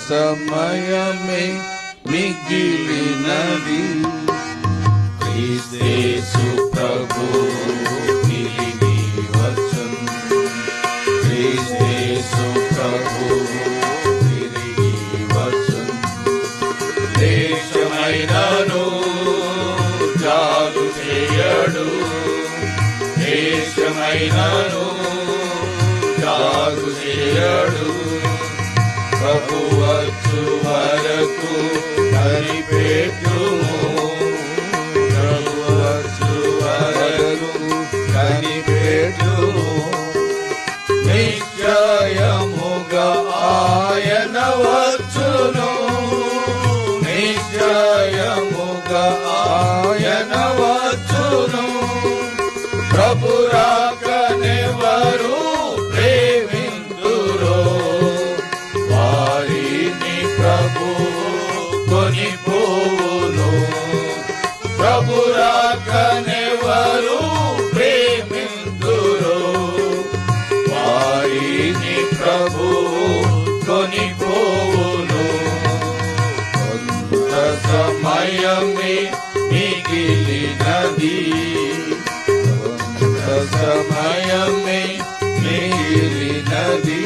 సమయమే మిగిలినది. క్రీస్తు ప్రభు తిరిగి వచ్చును. క్రీస్తు ప్రభు తిరిగి వచ్చును. దేశమైనను జాగు చేయడు. దేశమైనను జాగు చేయడు. ప్రభు వచ్చు వరకు కనిపెట్టుము. ప్రభు వచ్చు వరకు కనిపెట్టుము. నిశ్చయముగా ఆయన వచ్చును. నిశ్చయముగా ఆయన వచ్చును. ప్రభు రాకనెవరు ప్రేమింతురో వారిని ప్రభు కొనిపోవును. ప్రభు రాకనెవరు ప్రేమింతురో వారిని ప్రభు కొనిపోవును. కొంత సమయమే మిగిలినది. కొంత సమయమే మిగిలినది.